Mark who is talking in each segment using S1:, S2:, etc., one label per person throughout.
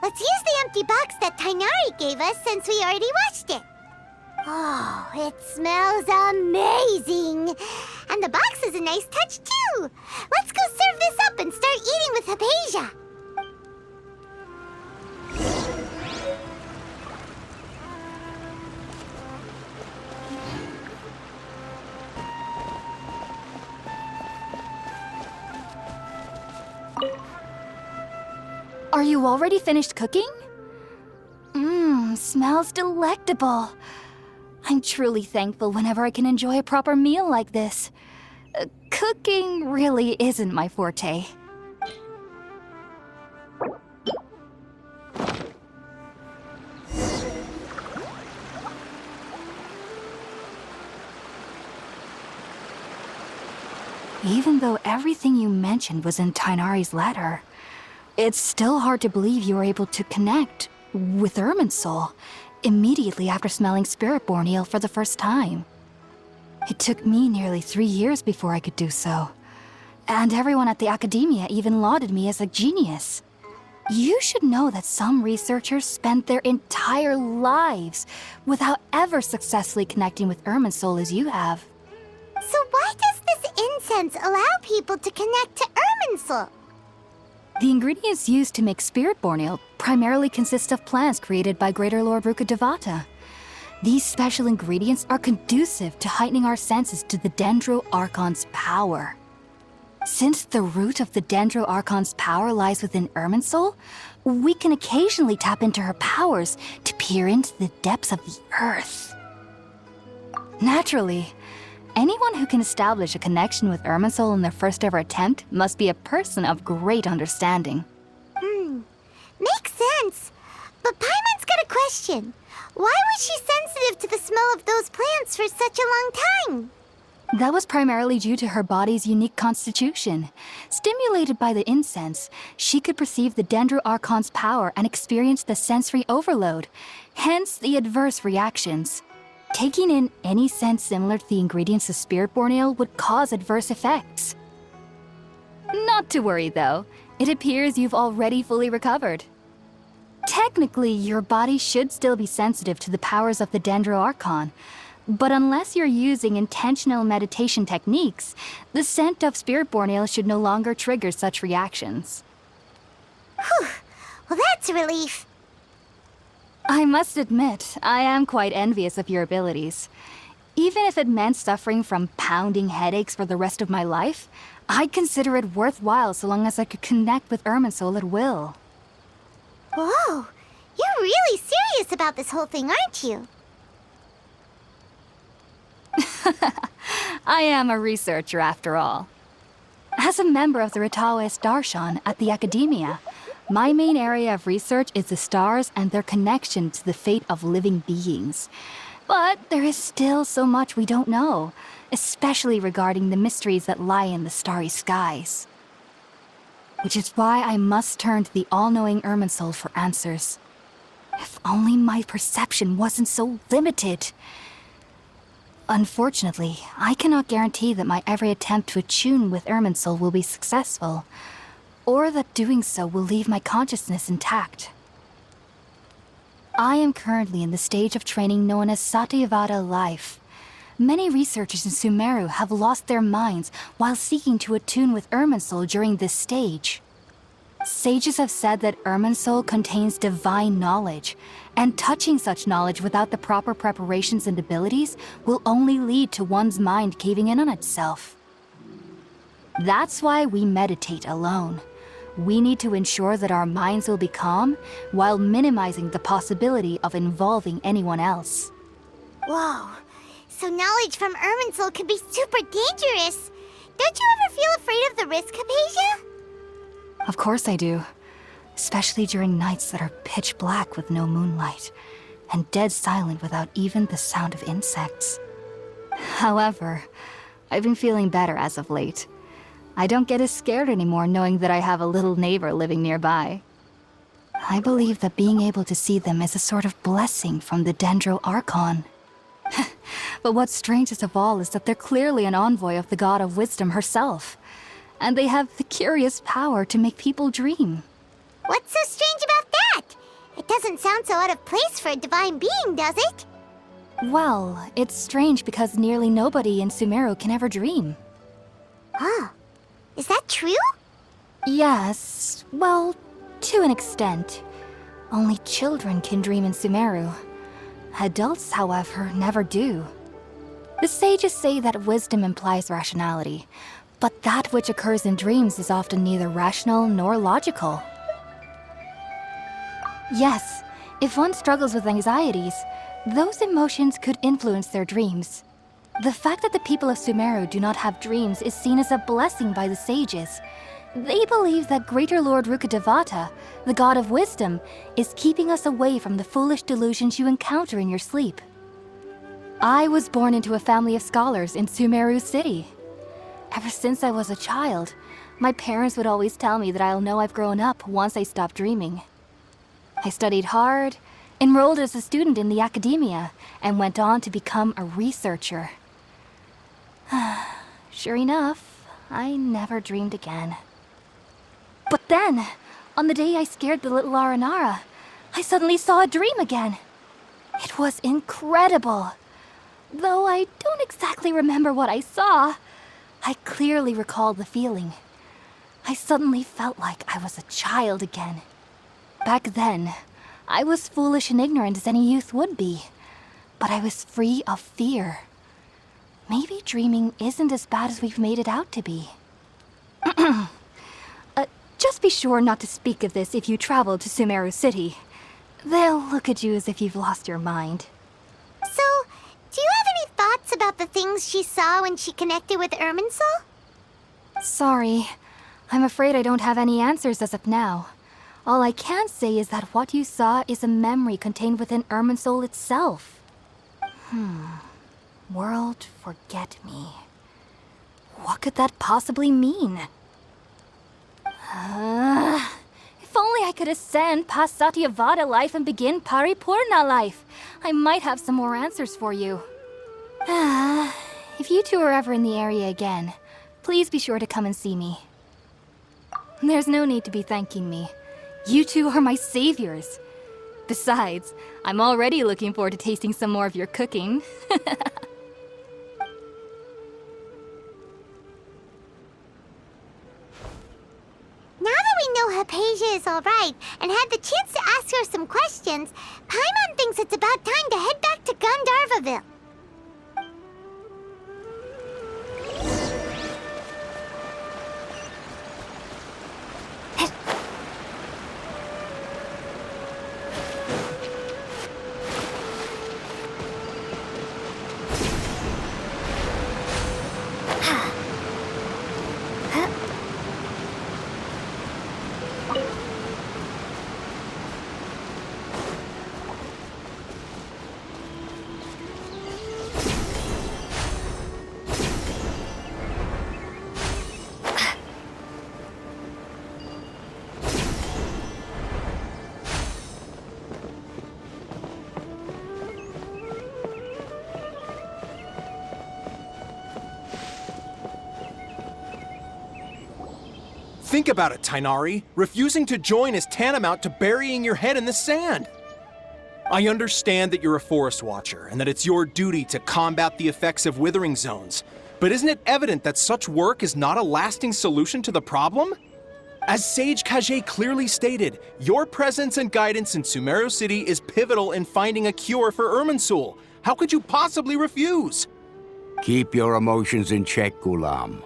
S1: Let's use the empty box that Tainari gave us since we already watched it. Oh, it smells amazing! And the box is a nice touch, too! Let's go serve this up and start eating with Hypatia!
S2: Are you already finished cooking? Smells delectable. I'm truly thankful whenever I can enjoy a proper meal like this. Cooking really isn't my forte. Even though everything you mentioned was in Tainari's letter, it's still hard to believe you were able to connect with Irminsul immediately after smelling Spiritborn eel for the first time. It took me nearly 3 years before I could do so. And everyone at the Academia even lauded me as a genius. You should know that some researchers spent their entire lives without ever successfully connecting with Irminsul as you have.
S1: So why does this incense allow people to connect to Irminsul?
S2: The ingredients used to make Spiritborn eel primarily consist of plants created by Greater Lord Rukkhadevata. These special ingredients are conducive to heightening our senses to the Dendro Archon's power. Since the root of the Dendro Archon's power lies within Irminsul, we can occasionally tap into her powers to peer into the depths of the earth. Naturally, anyone who can establish a connection with Irminsul in their first ever attempt must be a person of great understanding.
S1: Makes sense. But Paimon's got a question. Why was she sensitive to the smell of those plants for such a long time?
S2: That was primarily due to her body's unique constitution. Stimulated by the incense, she could perceive the Dendro Archon's power and experience the sensory overload, hence the adverse reactions. Taking in any scent similar to the ingredients of Spiritborn eel would cause adverse effects. Not to worry, though. It appears you've already fully recovered. Technically, your body should still be sensitive to the powers of the Dendro Archon, but unless you're using intentional meditation techniques, the scent of Spiritborn eel should no longer trigger such reactions.
S1: Whew. Well, that's a relief.
S2: I must admit, I am quite envious of your abilities. Even if it meant suffering from pounding headaches for the rest of my life, I'd consider it worthwhile so long as I could connect with Irminsul at will.
S1: Whoa, you're really serious about this whole thing, aren't you?
S2: I am a researcher after all. As a member of the Ritaoist Archon at the Academia, my main area of research is the stars and their connection to the fate of living beings. But there is still so much we don't know, especially regarding the mysteries that lie in the starry skies. Which is why I must turn to the all-knowing Irminsul for answers. If only my perception wasn't so limited. Unfortunately, I cannot guarantee that my every attempt to attune with Irminsul will be successful, or that doing so will leave my consciousness intact. I am currently in the stage of training known as Satyavada life. Many researchers in Sumeru have lost their minds while seeking to attune with Irminsul during this stage. Sages have said that Irminsul contains divine knowledge, and touching such knowledge without the proper preparations and abilities will only lead to one's mind caving in on itself. That's why we meditate alone. We need to ensure that our minds will be calm while minimizing the possibility of involving anyone else.
S1: Whoa, so knowledge from Irminsul can be super dangerous. Don't you ever feel afraid of the risk, Hypatia?
S2: Of course I do. Especially during nights that are pitch black with no moonlight, and dead silent without even the sound of insects. However, I've been feeling better as of late. I don't get as scared anymore knowing that I have a little neighbor living nearby. I believe that being able to see them is a sort of blessing from the Dendro Archon. But what's strangest of all is that they're clearly an envoy of the God of Wisdom herself, and they have the curious power to make people dream.
S1: What's so strange about that? doesn't sound so out of place for a divine being, does it?
S2: Well, it's strange because nearly nobody in Sumeru can ever dream.
S1: Oh, is that true?
S2: Yes, well, to an extent. Only children can dream in Sumeru. Adults, however, never do. The sages say that wisdom implies rationality, but that which occurs in dreams is often neither rational nor logical. Yes, if one struggles with anxieties, those emotions could influence their dreams. The fact that the people of Sumeru do not have dreams is seen as a blessing by the sages. They believe that Greater Lord Rukkhadevata, the god of wisdom, is keeping us away from the foolish delusions you encounter in your sleep. I was born into a family of scholars in Sumeru City. Ever since I was a child, my parents would always tell me that I'll know I've grown up once I stop dreaming. I studied hard, enrolled as a student in the academia, and went on to become a researcher. Sure enough, I never dreamed again. But then, on the day I scared the little Aranara, I suddenly saw a dream again. It was incredible. Though I don't exactly remember what I saw, I clearly recall the feeling. I suddenly felt like I was a child again. Back then, I was foolish and ignorant as any youth would be, but I was free of fear. Maybe dreaming isn't as bad as we've made it out to be. Just be sure not to speak of this if you travel to Sumeru City. They'll look at you as if you've lost your mind.
S1: So, do you have any thoughts about the things she saw when she connected with Irminsul?
S2: Sorry. I'm afraid I don't have any answers as of now. All I can say is that what you saw is a memory contained within Irminsul itself. World forget me. What could that possibly mean? If only I could ascend past Satyavada life and begin Paripurna life. I might have some more answers for you. If you two are ever in the area again, please be sure to come and see me. There's no need to be thanking me. You two are my saviors. Besides, I'm already looking forward to tasting some more of your cooking.
S1: Now that we know Hypatia is alright and had the chance to ask her some questions, Paimon thinks it's about time to head back to Gandharvaville.
S3: Think about it, Tainari. Refusing to join is tantamount to burying your head in the sand. I understand that you're a forest watcher and that it's your duty to combat the effects of withering zones, but isn't it evident that such work is not a lasting solution to the problem? As Sage Kage clearly stated, your presence and guidance in Sumeru City is pivotal in finding a cure for Irminsul. How could you possibly refuse?
S4: Keep your emotions in check, Ghulam.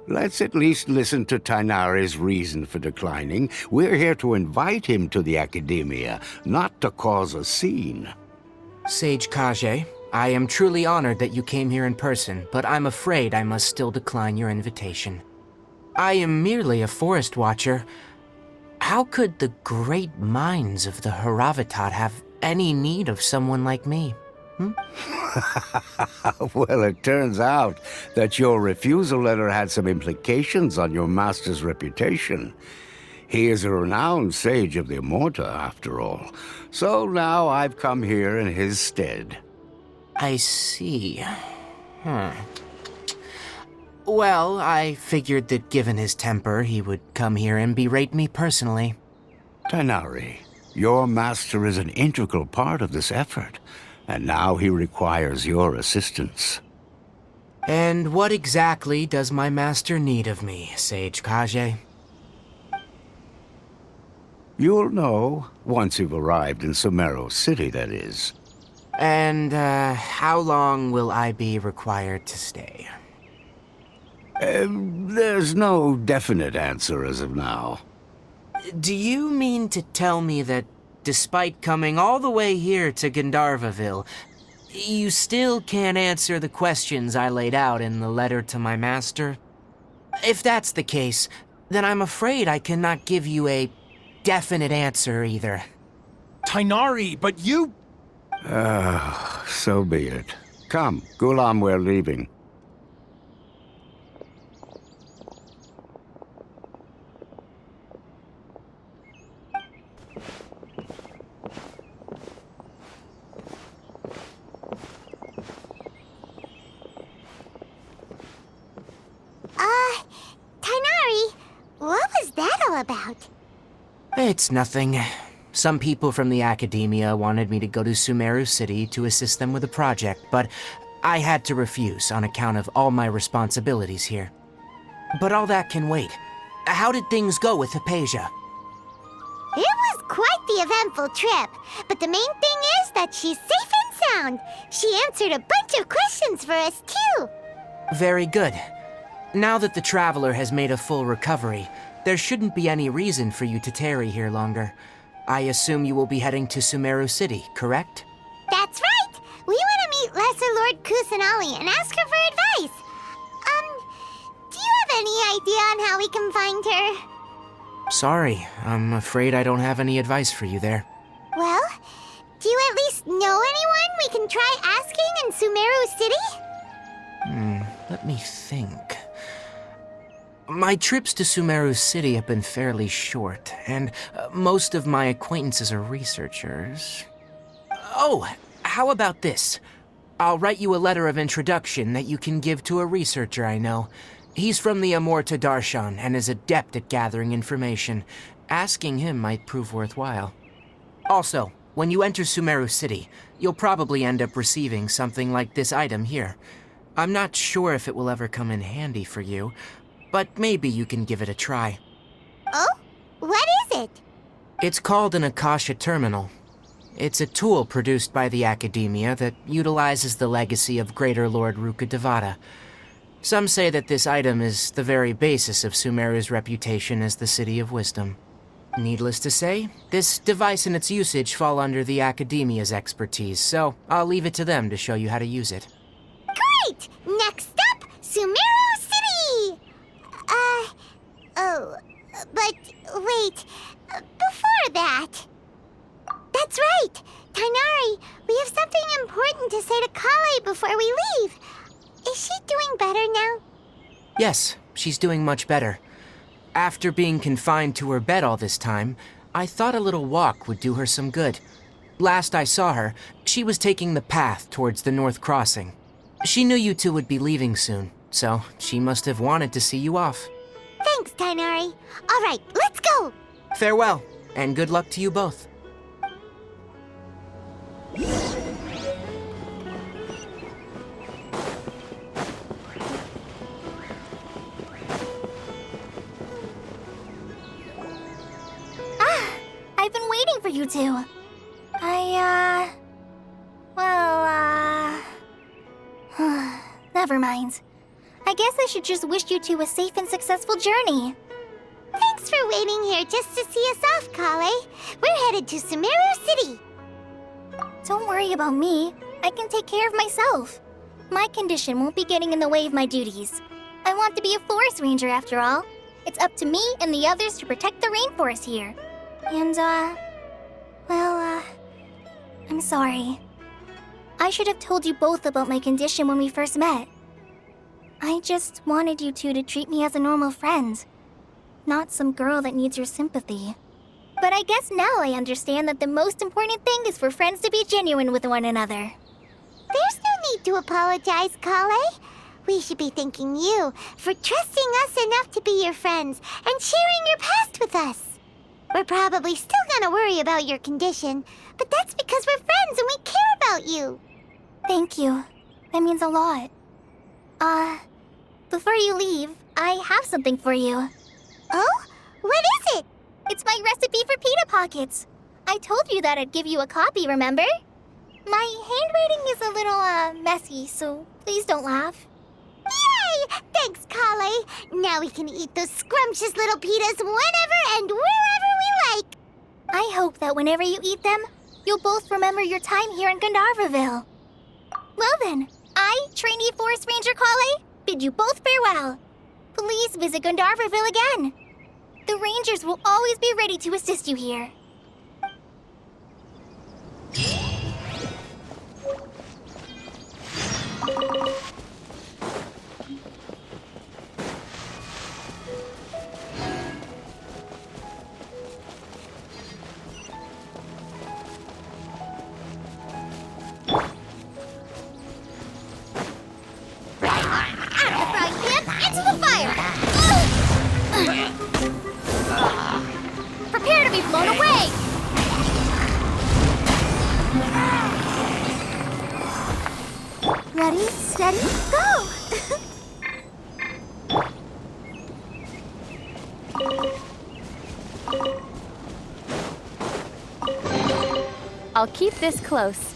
S4: Let's at least listen to Tainari's reason for declining. We're here to invite him to the Academia, not to cause a scene.
S5: Sage Kage, I am truly honored that you came here in person, but I'm afraid I must still decline your invitation. I am merely a forest watcher. How could the great minds of the Haravatat have any need of someone like me?
S4: Well, it turns out that your refusal letter had some implications on your master's reputation. He is a renowned sage of the Immorta, after all. So now I've come here in his stead.
S5: I see. Well, I figured that given his temper, he would come here and berate me personally.
S4: Tainari, Your master is an integral part of this effort, and now he requires your assistance.
S5: And what exactly does my master need of me, Sage Kage?
S4: You'll know once you've arrived in Sumeru City, that is.
S5: And, how long will I be required to stay?
S4: There's no definite answer as of now.
S5: Do you mean to tell me that, despite coming all the way here to Gandharvaville, you still can't answer the questions I laid out in the letter to my master? If that's the case, then I'm afraid I cannot give you a definite answer either.
S3: Tighnari, but you...
S4: So be it. Come, Gulam, we're leaving.
S1: Tighnari, what was that all about?
S5: It's nothing. Some people from the academia wanted me to go to Sumeru City to assist them with a project, but I had to refuse on account of all my responsibilities here. But all that can wait. How did things go with Hypatia?
S1: It was quite the eventful trip, but the main thing is that she's safe and sound. She answered a bunch of questions for us, too.
S5: Very good. Now that the Traveler has made a full recovery, there shouldn't be any reason for you to tarry here longer. I assume you will be heading to Sumeru City, correct?
S1: That's right! We want to meet Lesser Lord Kusanali and ask her for advice. Do you have any idea on how we can find her?
S5: Sorry, I'm afraid I don't have any advice for you there.
S1: Well, do you at least know anyone we can try asking in Sumeru City?
S5: Let me think. My trips to Sumeru City have been fairly short, and most of my acquaintances are researchers. Oh, how about this? I'll write you a letter of introduction that you can give to a researcher I know. He's from the Amorta Darshan and is adept at gathering information. Asking him might prove worthwhile. Also, when you enter Sumeru City, you'll probably end up receiving something like this item here. I'm not sure if it will ever come in handy for you, but maybe you can give it a try.
S1: Oh? What is it?
S5: It's called an Akasha Terminal. It's a tool produced by the Academia that utilizes the legacy of Greater Lord Rukkhadevata. Some say that this item is the very basis of Sumeru's reputation as the City of Wisdom. Needless to say, this device and its usage fall under the Academia's expertise, so I'll leave it to them to show you how to use it.
S1: Great! Next up, Sumeru City! But wait, before that... That's right! Tighnari, we have something important to say to Kale before we leave. Is she doing better now?
S5: Yes, she's doing much better. After being confined to her bed all this time, I thought a little walk would do her some good. Last I saw her, she was taking the path towards the North Crossing. She knew you two would be leaving soon, so she must have wanted to see you off.
S1: Thanks, Tighnari. All right, let's go!
S5: Farewell, and good luck to you both.
S1: I've been waiting for you two. Never mind. I guess I should just wish you two a safe and successful journey. Thanks for waiting here just to see us off, Kale. We're headed to Sumeru City. Don't worry about me. I can take care of myself. My condition won't be getting in the way of my duties. I want to be a forest ranger after all. It's up to me and the others to protect the rainforest here. And, I'm sorry. I should have told you both about my condition when we first met. I just wanted you two to treat me as a normal friend, not some girl that needs your sympathy. But I guess now I understand that the most important thing is for friends to be genuine with one another. There's no need to apologize, Kale. We should be thanking you for trusting us enough to be your friends and sharing your past with us. We're probably still gonna worry about your condition, but that's because we're friends and we care about you.
S6: Thank you. That means a lot. Before you leave, I have something for you.
S1: Oh? What is it?
S6: It's my recipe for pita pockets. I told you that I'd give you a copy, remember? My handwriting is a little, messy, so please don't laugh.
S1: Yay! Thanks, Kale. Now we can eat those scrumptious little pitas whenever and wherever we like.
S6: I hope that whenever you eat them, you'll both remember your time here in Gandharvaville. Well then, I, trainee Forest Ranger Kale, bid you both farewell. Please visit Gandharvaville again. The Rangers will always be ready to assist you here. Prepare to be blown away!
S1: Ready, steady, go!
S2: I'll keep this close.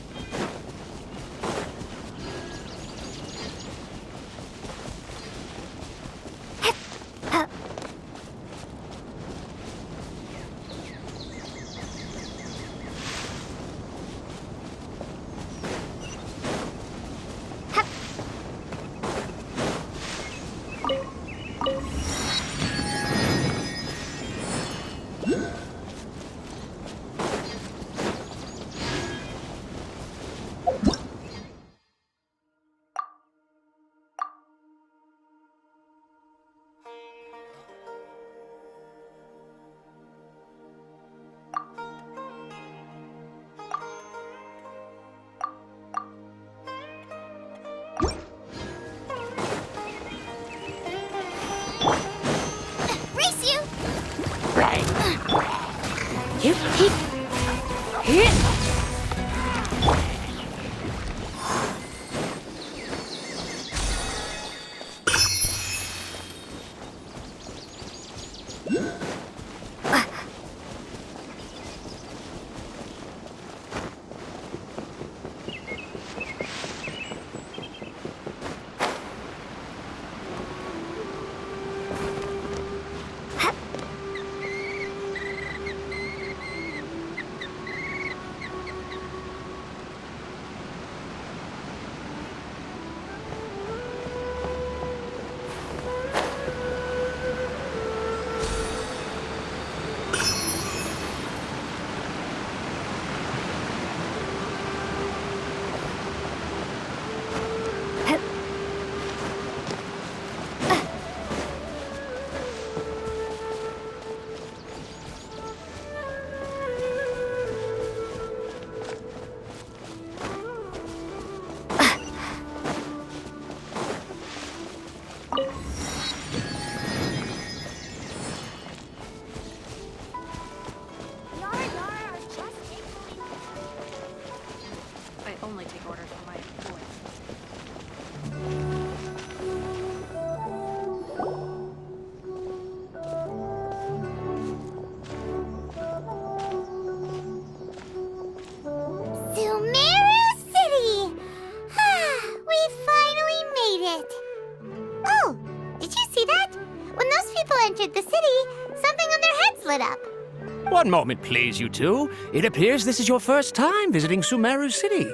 S7: One moment, please, you two. It appears this is your first time visiting Sumeru City.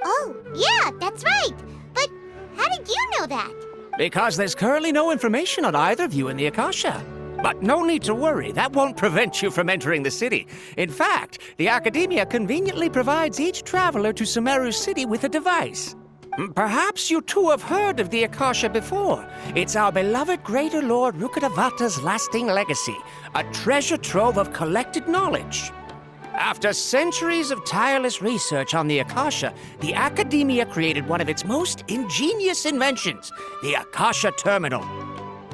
S1: Oh, yeah, that's right. But how did you know that?
S7: Because there's currently no information on either of you in the Akasha. But no need to worry, that won't prevent you from entering the city. In fact, the Academia conveniently provides each traveler to Sumeru City with a device. Perhaps you two have heard of the Akasha before. It's our beloved Greater Lord Rukkhadevata's lasting legacy, a treasure trove of collected knowledge. After centuries of tireless research on the Akasha, the Academia created one of its most ingenious inventions, the Akasha Terminal.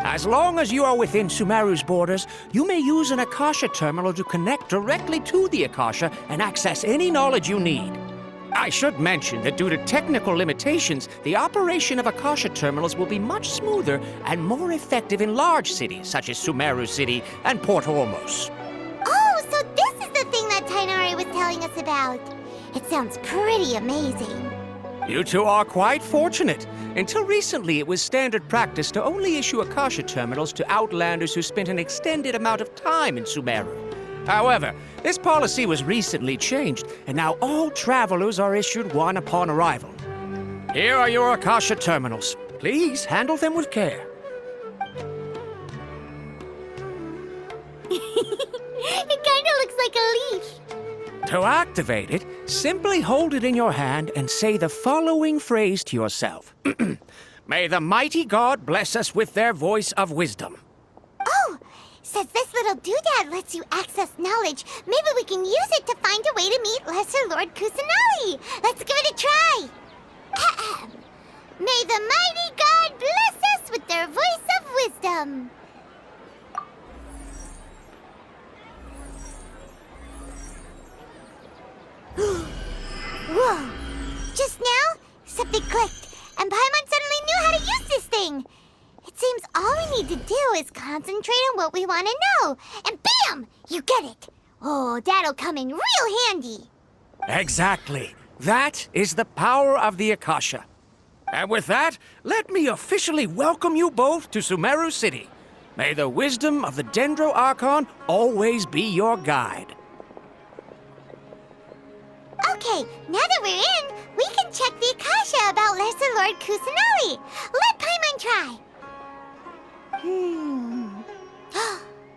S7: As long as you are within Sumeru's borders, you may use an Akasha terminal to connect directly to the Akasha and access any knowledge you need. I should mention that due to technical limitations, the operation of Akasha terminals will be much smoother and more effective in large cities such as Sumeru City and Port Ormos.
S1: Oh, so this is the thing that Tainari was telling us about. It sounds pretty amazing.
S7: You two are quite fortunate. Until recently, it was standard practice to only issue Akasha terminals to outlanders who spent an extended amount of time in Sumeru. However, this policy was recently changed, and now all travelers are issued one upon arrival. Here are your Akasha terminals. Please handle them with care.
S1: It kinda looks like a leaf.
S7: To activate it, simply hold it in your hand and say the following phrase to yourself. May the mighty God bless us with their voice of wisdom.
S1: Oh, since this little doodad lets you access knowledge, maybe we can use it to find a way to meet Lesser Lord Kusanali. Let's give it a try. Ahem. May the mighty God bless us with their voice of wisdom. Whoa! Just now, something clicked, and Paimon suddenly knew how to use this thing. It seems all we need to do is concentrate on what we want to know, and bam! You get it. Oh, that'll come in real handy.
S7: Exactly. That is the power of the Akasha. And with that, let me officially welcome you both to Sumeru City. May the wisdom of the Dendro Archon always be your guide.
S1: Okay, now that we're in, we can check the Akasha about Lesser Lord Kusanali. Let Paimon try.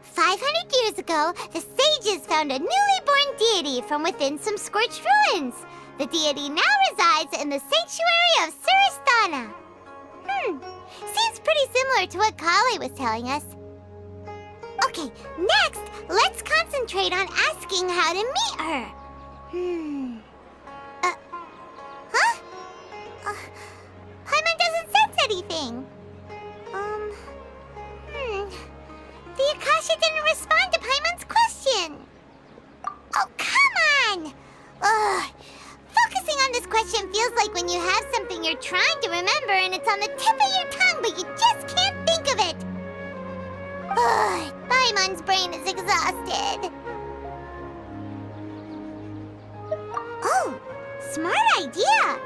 S1: 500 years ago, the sages found a newly born deity from within some scorched ruins. The deity now resides in the sanctuary of Suristana. Seems pretty similar to what Kali was telling us. Okay, next, let's concentrate on asking how to meet her. Paimon doesn't sense anything. The Akasha didn't respond to Paimon's question. Oh, come on! Ugh. Focusing on this question feels like when you have something you're trying to remember and it's on the tip of your tongue, but you just can't think of it. Ugh, Paimon's brain is exhausted. Oh, smart idea.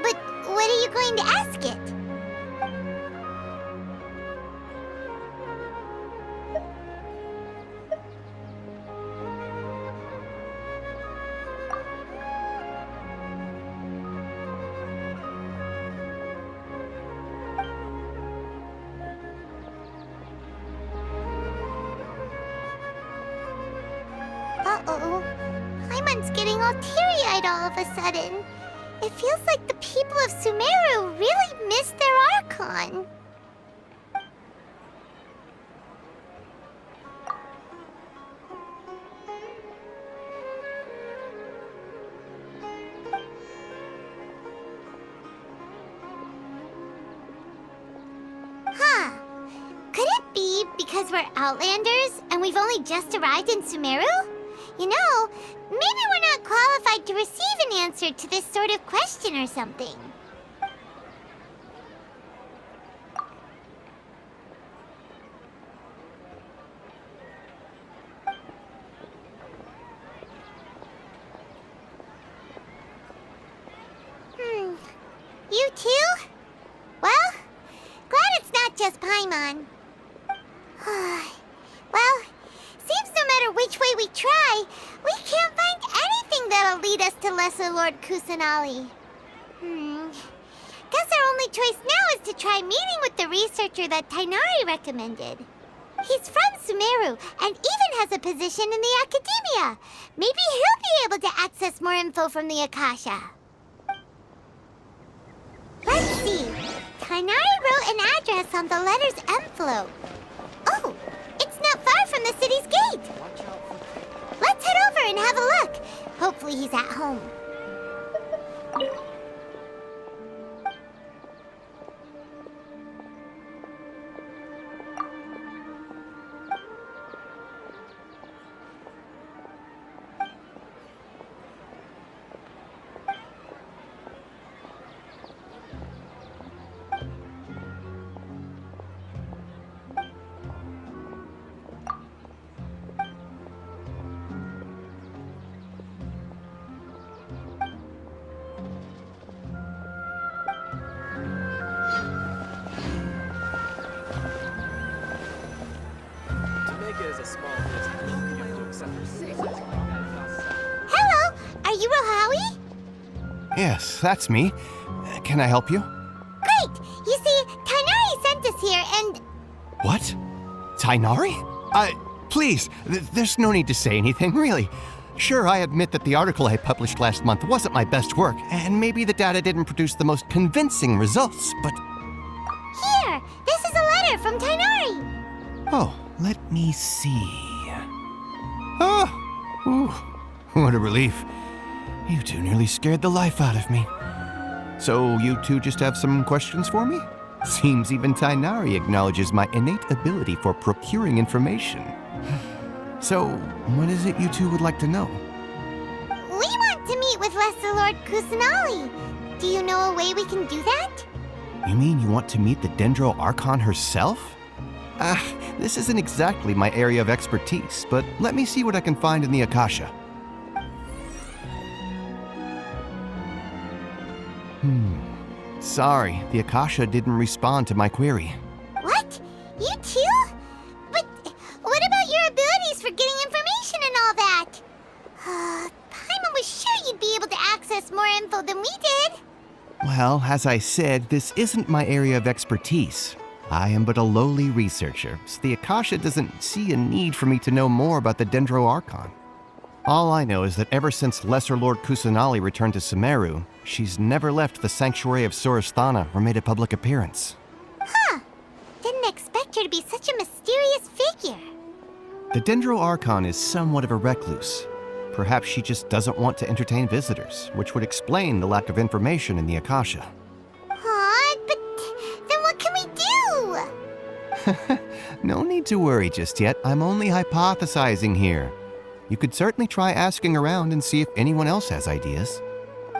S1: But what are you going to ask it? Uh-oh. Paimon's getting all teary-eyed all of a sudden. It feels like the people of Sumeru really missed their Archon. Huh. Could it be because we're Outlanders and we've only just arrived in Sumeru? You know, maybe we're not qualified to receive an answer to this sort of question or something. You too? Well, glad it's not just Paimon. Well, seems no matter which way we try, we can't find anything that'll lead us to Lesser Lord Kusanali. Guess our only choice now is to try meeting with the researcher that Tainari recommended. He's from Sumeru and even has a position in the Academia. Maybe he'll be able to access more info from the Akasha. Let's see. Tainari wrote an address on the letter's envelope. Oh, it's not far from the city's gate. Let's head over and have a look. Hopefully he's at home.
S8: Yes, that's me. Can I help you?
S1: Great! You see, Tainari sent us here and...
S8: What? Tainari? Please, there's no need to say anything, really. Sure, I admit that the article I published last month wasn't my best work, and maybe the data didn't produce the most convincing results, but...
S1: Here! This is a letter from Tainari!
S8: Oh, let me see. Oh! Ooh, what a relief. You two nearly scared the life out of me. So you two just have some questions for me? Seems even Tainari acknowledges my innate ability for procuring information. So, what is it you two would like to know?
S1: We want to meet with Lesser Lord Kusanali. Do you know a way we can do that?
S8: You mean you want to meet the Dendro Archon herself? This isn't exactly my area of expertise, but let me see what I can find in the Akasha. Sorry, the Akasha didn't respond to my query.
S1: What? You too? But what about your abilities for getting information and all that? Paimon was sure you'd be able to access more info than we did.
S8: Well, as I said, this isn't my area of expertise. I am but a lowly researcher, so the Akasha doesn't see a need for me to know more about the Dendro Archon. All I know is that ever since Lesser Lord Kusanali returned to Sumeru, she's never left the Sanctuary of Sorasthana or made a public appearance.
S1: Huh. Didn't expect her to be such a mysterious figure.
S8: The Dendro Archon is somewhat of a recluse. Perhaps she just doesn't want to entertain visitors, which would explain the lack of information in the Akasha.
S1: Aw, but then what can we do?
S8: No need to worry just yet. I'm only hypothesizing here. You could certainly try asking around and see if anyone else has ideas.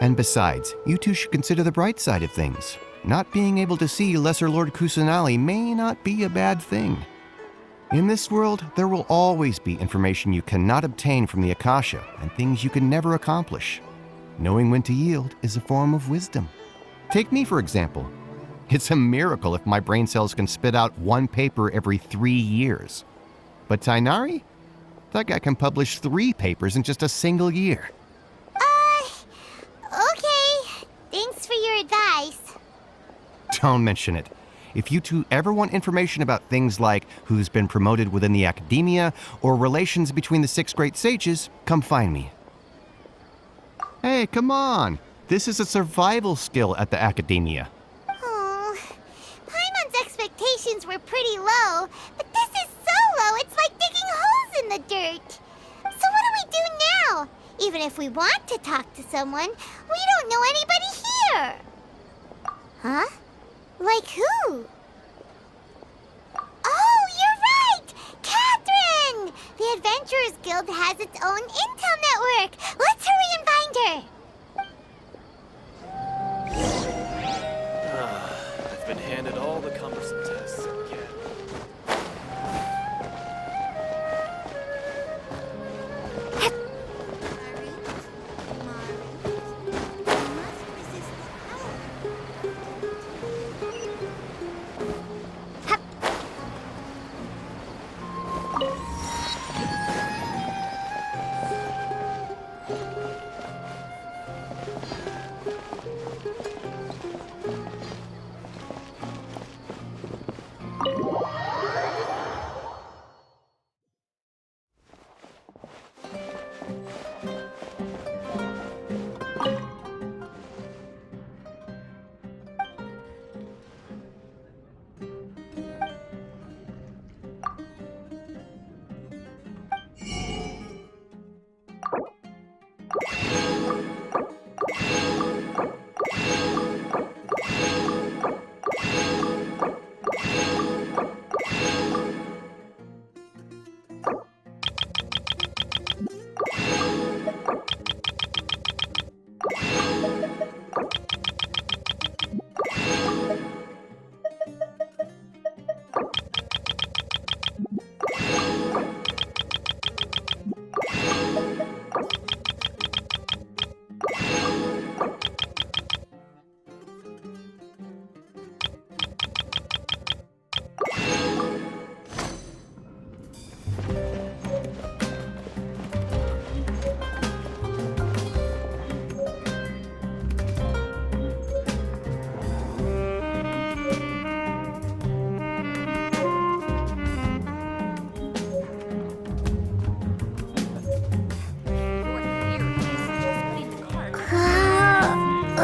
S8: And besides, you two should consider the bright side of things. Not being able to see Lesser Lord Kusanali may not be a bad thing. In this world, there will always be information you cannot obtain from the Akasha and things you can never accomplish. Knowing when to yield is a form of wisdom. Take me, for example. It's a miracle if my brain cells can spit out one paper every 3 years. But Tainari? That guy can publish 3 papers in just a single year.
S1: Okay. Thanks for your advice.
S8: Don't mention it. If you two ever want information about things like who's been promoted within the academia or relations between the 6 great sages, come find me. Hey, come on. This is a survival skill at the academia.
S1: Oh, Paimon's expectations were pretty low, but this is so low it's like digging holes in the dirt. So what do we do now? Even if we want to talk to someone, we don't know anybody here. Huh? Like who? Oh, you're right! Catherine! The Adventurers Guild has its own intel network. Let's hurry and find her.
S9: I've been handed all the cumbersome tests again.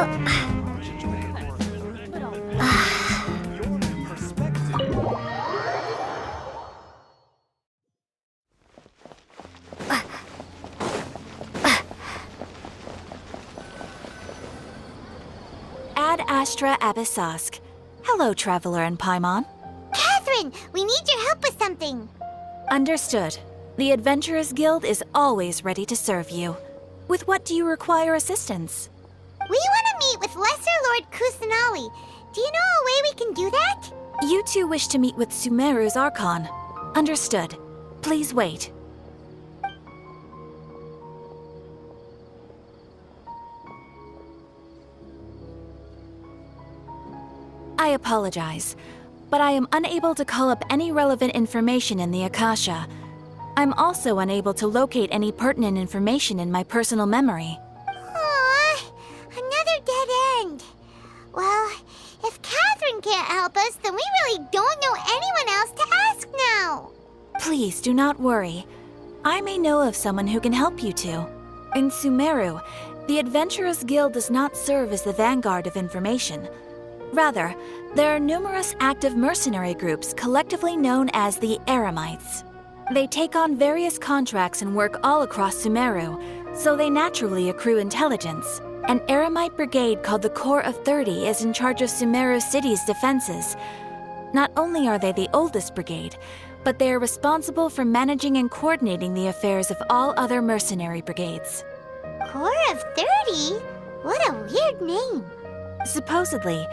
S2: Ad Astra Abyssosk. Hello, Traveler in Paimon.
S1: Catherine, we need your help with something.
S2: Understood. The Adventurers Guild is always ready to serve you. With what do you require assistance?
S1: We want to meet with Lesser Lord Kusanali. Do you know a way we can do that?
S2: You two wish to meet with Sumeru's Archon. Understood. Please wait. I apologize, but I am unable to call up any relevant information in the Akasha. I'm also unable to locate any pertinent information in my personal memory.
S1: Aww, another dead end. Well, if Catherine can't help us, then we really don't know anyone else to ask now.
S2: Please do not worry. I may know of someone who can help you two. In Sumeru, the Adventurers Guild does not serve as the vanguard of information. Rather, there are numerous active mercenary groups collectively known as the Eremites. They take on various contracts and work all across Sumeru, so they naturally accrue intelligence. An Eremite brigade called the Corps of 30 is in charge of Sumeru City's defenses. Not only are they the oldest brigade, but they are responsible for managing and coordinating the affairs of all other mercenary brigades.
S1: Corps of 30? What a weird name.
S2: Supposedly,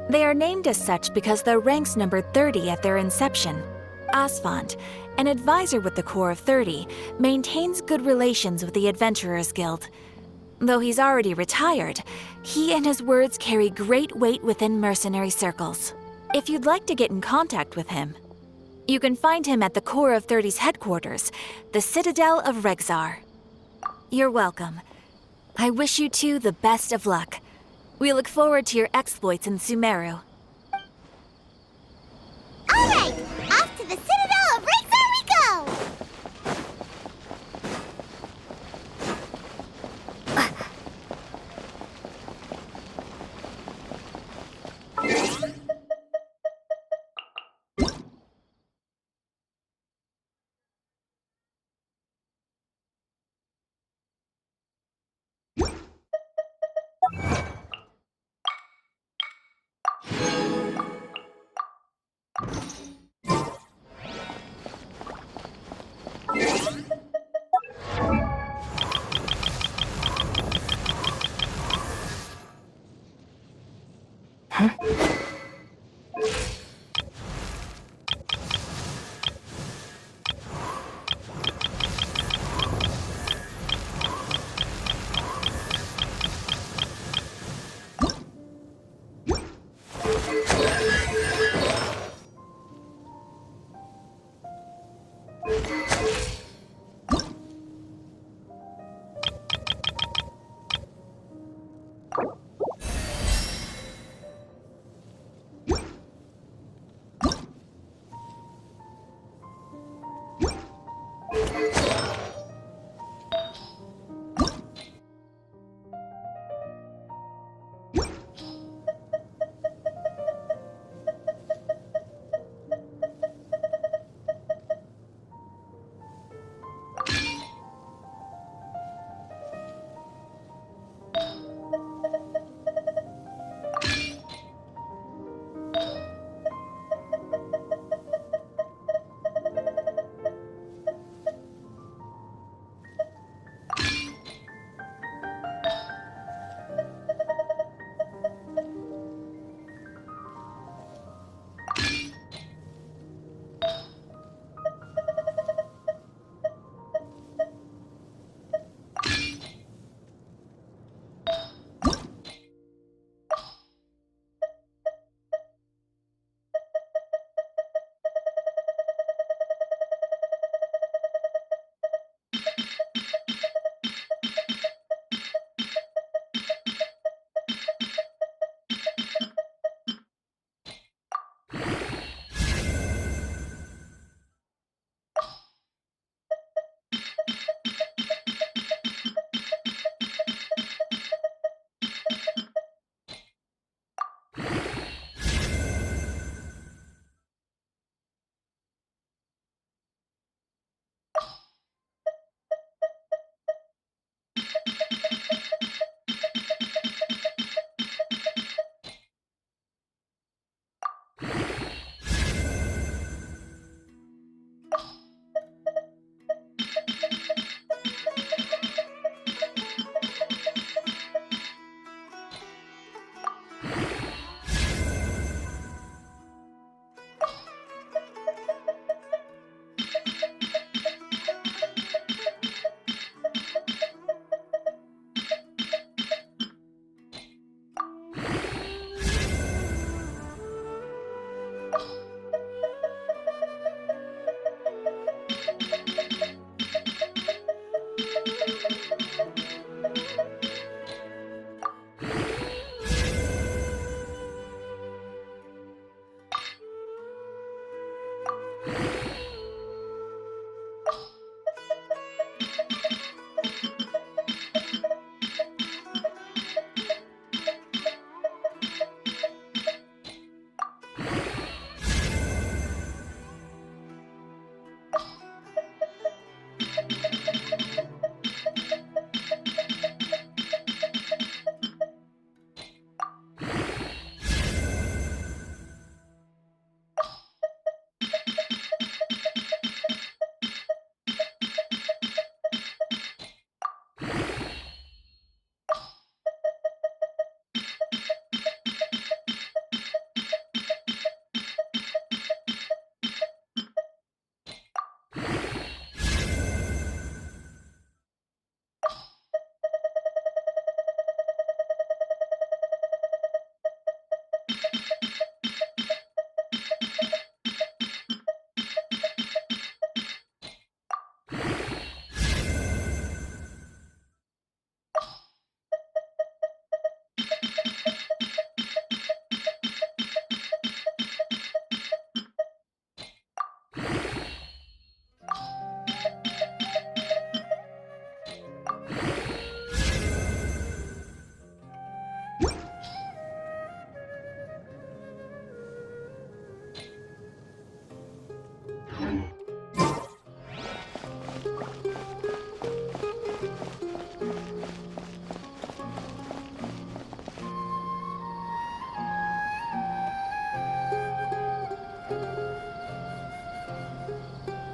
S2: they are named as such because their ranks numbered 30 at their inception. Asphalt, an advisor with the Corps of 30, maintains good relations with the Adventurers Guild. Though he's already retired, he and his words carry great weight within mercenary circles. If you'd like to get in contact with him, you can find him at the Corps of 30's headquarters, the Citadel of Rexar. You're welcome. I wish you two the best of luck. We look forward to your exploits in Sumeru.
S1: All right, off to the Citadel of Rexar we go!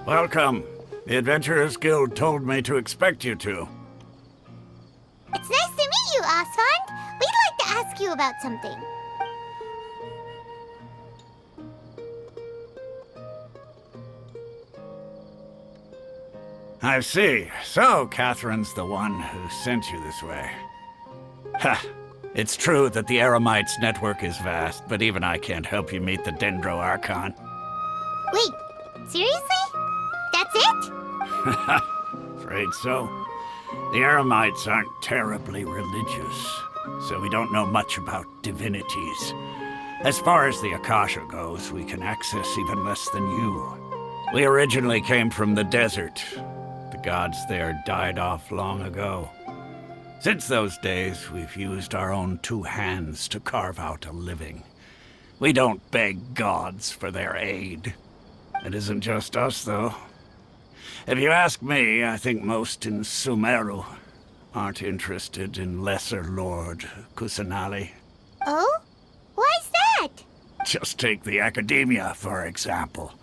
S10: Welcome. The Adventurers Guild told me to expect you two.
S1: It's nice to meet you, Osfond. We'd like to ask you about something.
S10: I see. So, Catherine's the one who sent you this way. Ha! It's true that the Eremites' network is vast, but even I can't help you meet the Dendro Archon.
S1: Wait, seriously? That's it?
S10: Afraid so. The Eremites aren't terribly religious, so we don't know much about divinities. As far as the Akasha goes, we can access even less than you. We originally came from the desert. The gods there died off long ago. Since those days, we've used our own two hands to carve out a living. We don't beg gods for their aid. It isn't just us, though. If you ask me, I think most in Sumeru aren't interested in Lesser Lord Kusanali.
S1: Oh? Why's that?
S10: Just take the Academia, for example.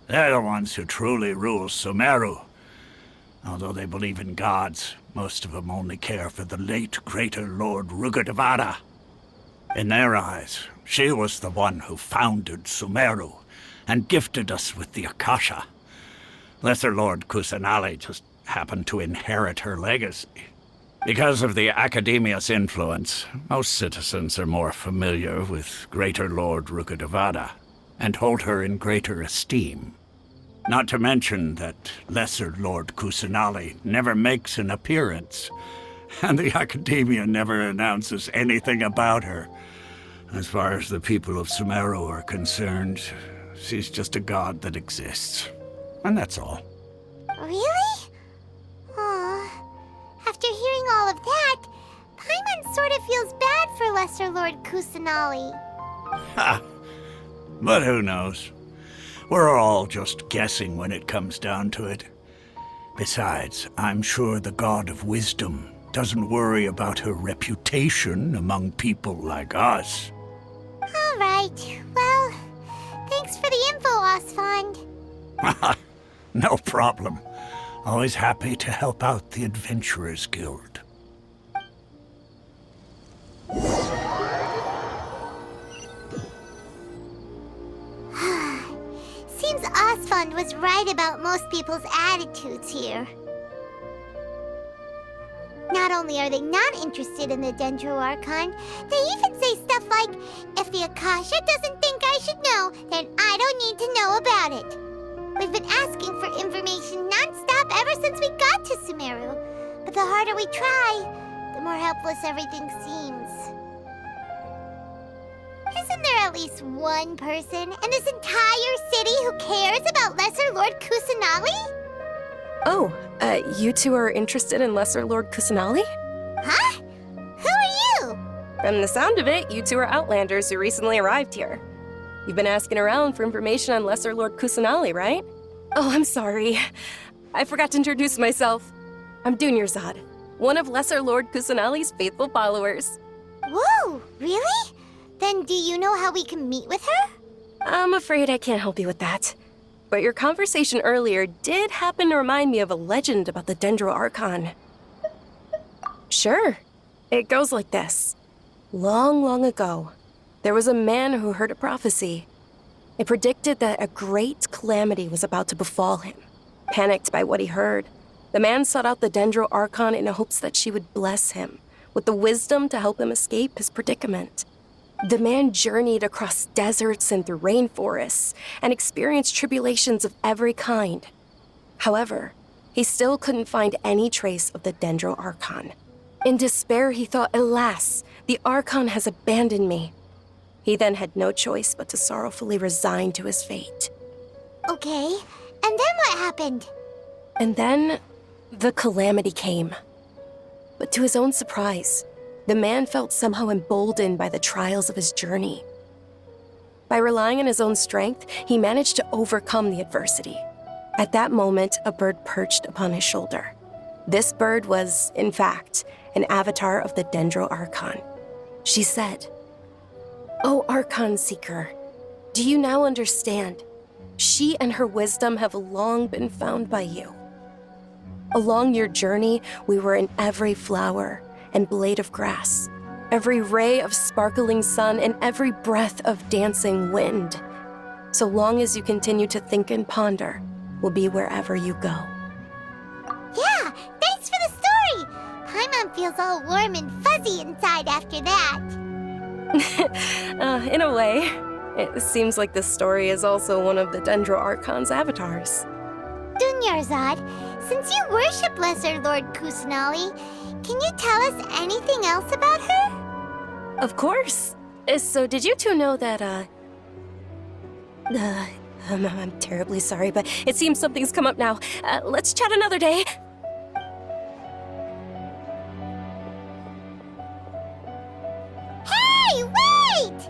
S10: They're the ones who truly rule Sumeru. Although they believe in gods, most of them only care for the late Greater Lord Rugadavada. In their eyes, she was the one who founded Sumeru and gifted us with the Akasha. Lesser Lord Kusanali just happened to inherit her legacy. Because of the Academia's influence, most citizens are more familiar with Greater Lord Rugadavada and hold her in greater esteem. Not to mention that Lesser Lord Kusanali never makes an appearance, and the Academia never announces anything about her. As far as the people of Sumeru are concerned, she's just a god that exists. And that's all.
S1: Really? Aw. After hearing all of that, Paimon sort of feels bad for Lesser Lord Kusanali.
S10: Ha! But who knows? We're all just guessing when it comes down to it. Besides, I'm sure the God of Wisdom doesn't worry about her reputation among people like us.
S1: All right. Well, thanks for the info, Osfond.
S10: No problem. Always happy to help out the Adventurers Guild.
S1: Seems Osfond was right about most people's attitudes here. Not only are they not interested in the Dendro Archon, they even say stuff like, if the Akasha doesn't think I should know, then I don't need to know about it. We've been asking for information non-stop ever since we got to Sumeru. But the harder we try, the more helpless everything seems. Isn't there at least one person in this entire city who cares about Lesser Lord Kusanali?
S11: Oh, you two are interested in Lesser Lord Kusanali?
S1: Huh? Who are you?
S11: From the sound of it, you two are Outlanders who recently arrived here. You've been asking around for information on Lesser Lord Kusanali, right? Oh, I'm sorry. I forgot to introduce myself. I'm Dunyarzad, one of Lesser Lord Kusanali's faithful followers.
S1: Whoa, really? Then do you know how we can meet with her?
S11: I'm afraid I can't help you with that. But your conversation earlier did happen to remind me of a legend about the Dendro Archon. Sure. It goes like this. Long, long ago, there was a man who heard a prophecy. It predicted that a great calamity was about to befall him. Panicked by what he heard, the man sought out the Dendro Archon in hopes that she would bless him with the wisdom to help him escape his predicament. The man journeyed across deserts and through rainforests and experienced tribulations of every kind. However, he still couldn't find any trace of the Dendro Archon. In despair, he thought, alas, the Archon has abandoned me. He then had no choice but to sorrowfully resign to his fate.
S1: Okay, and then what happened?
S11: And then, the calamity came. But to his own surprise, the man felt somehow emboldened by the trials of his journey. By relying on his own strength, he managed to overcome the adversity. At that moment, a bird perched upon his shoulder. This bird was, in fact, an avatar of the Dendro Archon. She said, "O Archon Seeker, do you now understand? She and her wisdom have long been found by you. Along your journey, we were in every flower and blade of grass, every ray of sparkling sun, and every breath of dancing wind. So long as you continue to think and ponder, we'll be wherever you go.
S1: Yeah, thanks for the story! Paimon feels all warm and fuzzy inside after that.
S11: In a way, it seems like this story is also one of the Dendro Archon's avatars.
S1: Dunyarzad, since you worship Lesser Lord Kusanali, can you tell us anything else about her?
S11: Of course. So did you two know that, I'm terribly sorry, but it seems something's come up now. Let's chat another day.
S1: Hey, wait!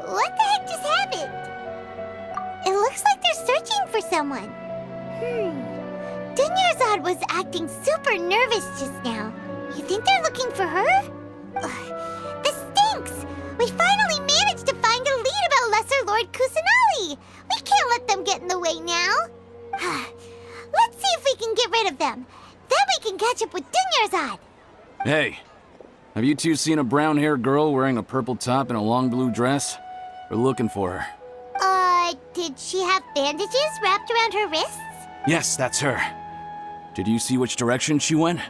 S1: What the heck just happened? It looks like they're searching for someone. Dunyarzad was acting super nervous just now. You think they're looking for her? This stinks! We finally managed to find a lead about Lesser Lord Kusanali! We can't let them get in the way now. Let's see if we can get rid of them. Then we can catch up with Dunyarzad.
S12: Hey, have you two seen a brown-haired girl wearing a purple top and a long blue dress? We're looking for her.
S1: Did she have bandages wrapped around her wrists?
S12: Yes, that's her. Did you see which direction she went?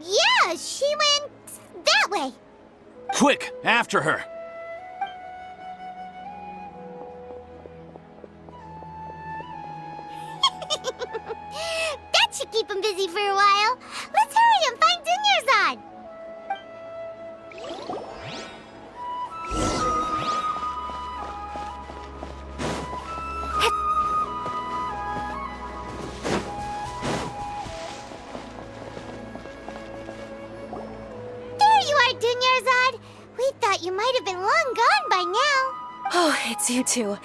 S1: Yeah, she went that way.
S12: Quick, after her!
S1: That should keep him busy for a while. Let's hurry and find Dunyarzad. There you are, Dunyarzad. We thought you might have been long gone by now.
S11: Oh, it's you two.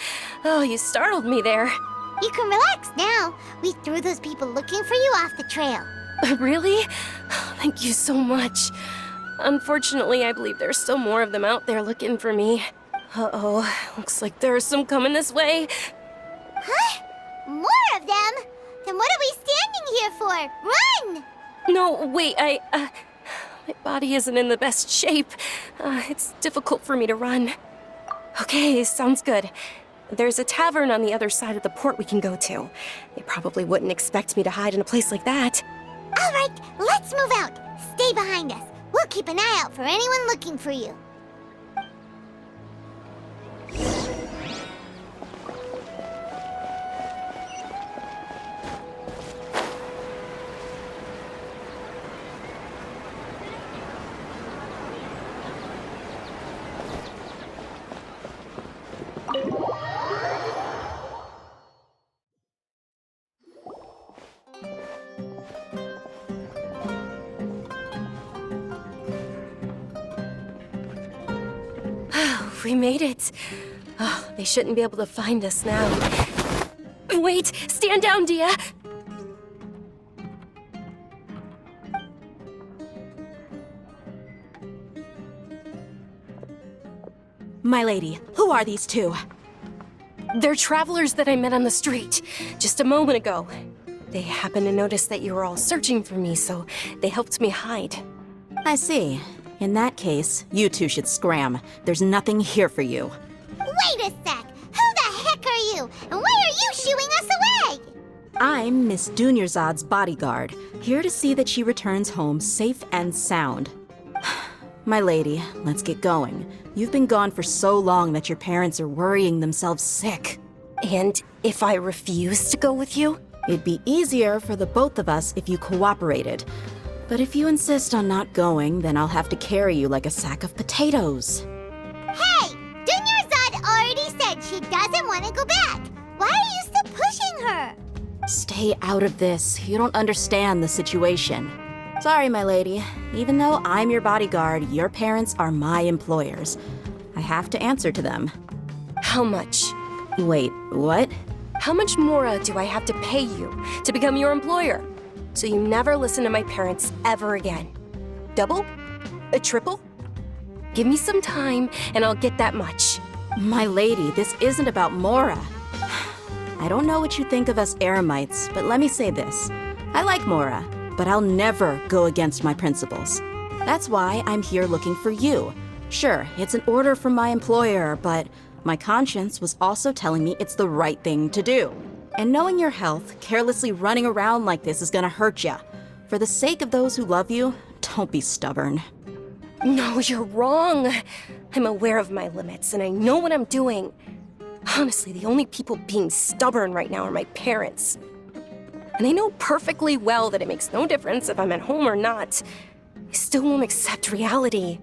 S11: Oh, you startled me there.
S1: You can relax now. We threw those people looking for you off the trail.
S11: Really? Thank you so much. Unfortunately, I believe there's still more of them out there looking for me. Uh-oh, looks like there's some coming this way.
S1: Huh? More of them? Then what are we standing here for? Run!
S11: No, wait, my body isn't in the best shape. It's difficult for me to run. Okay, sounds good. There's a tavern on the other side of the port we can go to. They probably wouldn't expect me to hide in a place like that.
S1: All right, let's move out. Stay behind us. We'll keep an eye out for anyone looking for you.
S11: We made it. Oh, they shouldn't be able to find us now. Wait, stand down, Dia.
S13: My lady, who are these two?
S11: They're travelers that I met on the street just a moment ago. They happened to notice that you were all searching for me, so they helped me hide.
S13: I see. In that case, you two should scram. There's nothing here for you.
S1: Wait a sec! Who the heck are you? And why are you shooing us away?
S13: I'm Miss Dunyarzad's bodyguard, here to see that she returns home safe and sound. My lady, let's get going. You've been gone for so long that your parents are worrying themselves sick.
S11: And if I refuse to go with you?
S13: It'd be easier for the both of us if you cooperated. But if you insist on not going, then I'll have to carry you like a sack of potatoes.
S1: Hey! Dunyarzad already said she doesn't want to go back. Why are you still pushing her?
S13: Stay out of this. You don't understand the situation. Sorry, my lady. Even though I'm your bodyguard, your parents are my employers. I have to answer to them.
S11: How much?
S13: Wait, what?
S11: How much more do I have to pay you to become your employer? So you never listen to my parents ever again. Double? A triple? Give me some time and I'll get that much.
S13: My lady, this isn't about Mora. I don't know what you think of us Eremites, but let me say this. I like Mora, but I'll never go against my principles. That's why I'm here looking for you. Sure, it's an order from my employer, but my conscience was also telling me it's the right thing to do. And knowing your health, carelessly running around like this is gonna hurt ya. For the sake of those who love you, don't be stubborn.
S11: No, you're wrong. I'm aware of my limits, and I know what I'm doing. Honestly, the only people being stubborn right now are my parents. And I know perfectly well that it makes no difference if I'm at home or not. I still won't accept reality.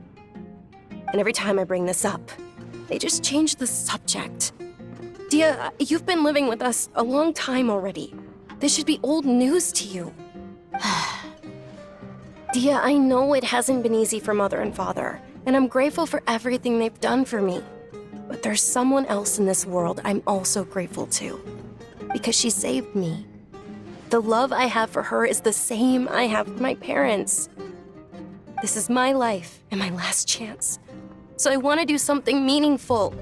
S11: And every time I bring this up, they just change the subject. Dia, you've been living with us a long time already. This should be old news to you. Dia, I know it hasn't been easy for Mother and Father, and I'm grateful for everything they've done for me. But there's someone else in this world I'm also grateful to, because she saved me. The love I have for her is the same I have for my parents. This is my life and my last chance, so I want to do something meaningful.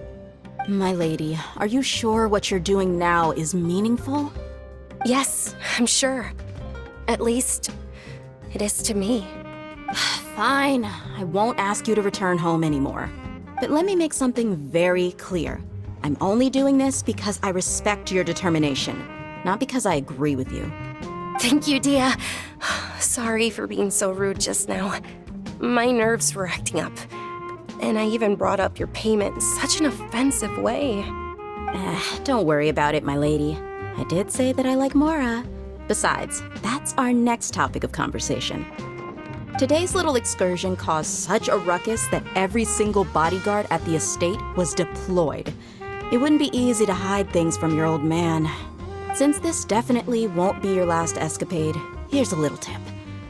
S13: My lady, are you sure what you're doing now is meaningful?
S11: Yes, I'm sure. At least, it is to me.
S13: Fine, I won't ask you to return home anymore. But let me make something very clear. I'm only doing this because I respect your determination, not because I agree with you.
S11: Thank you, Dia. Sorry for being so rude just now. My nerves were acting up. And I even brought up your payment in such an offensive way.
S13: Don't worry about it, my lady. I did say that I like Mora. Besides, that's our next topic of conversation. Today's little excursion caused such a ruckus that every single bodyguard at the estate was deployed. It wouldn't be easy to hide things from your old man. Since this definitely won't be your last escapade, here's a little tip.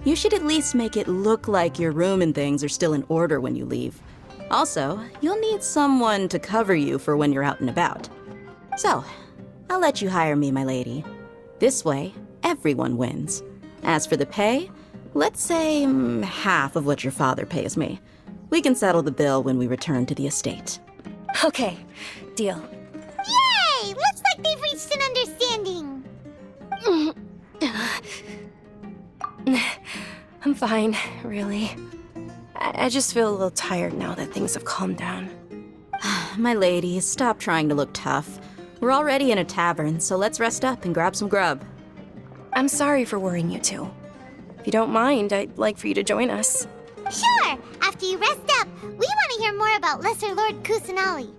S13: You should at least make it look like your room and things are still in order when you leave. Also, you'll need someone to cover you for when you're out and about. So, I'll let you hire me, my lady. This way, everyone wins. As for the pay, let's say half of what your father pays me. We can settle the bill when we return to the estate.
S11: Okay, deal.
S1: Yay! Looks like they've reached an understanding.
S11: I'm fine, really. I just feel a little tired now that things have calmed down.
S13: My lady, stop trying to look tough. We're already in a tavern, so let's rest up and grab some grub.
S11: I'm sorry for worrying you two. If you don't mind, I'd like for you to join us.
S1: Sure! After you rest up, we want to hear more about Lesser Lord Kusanali.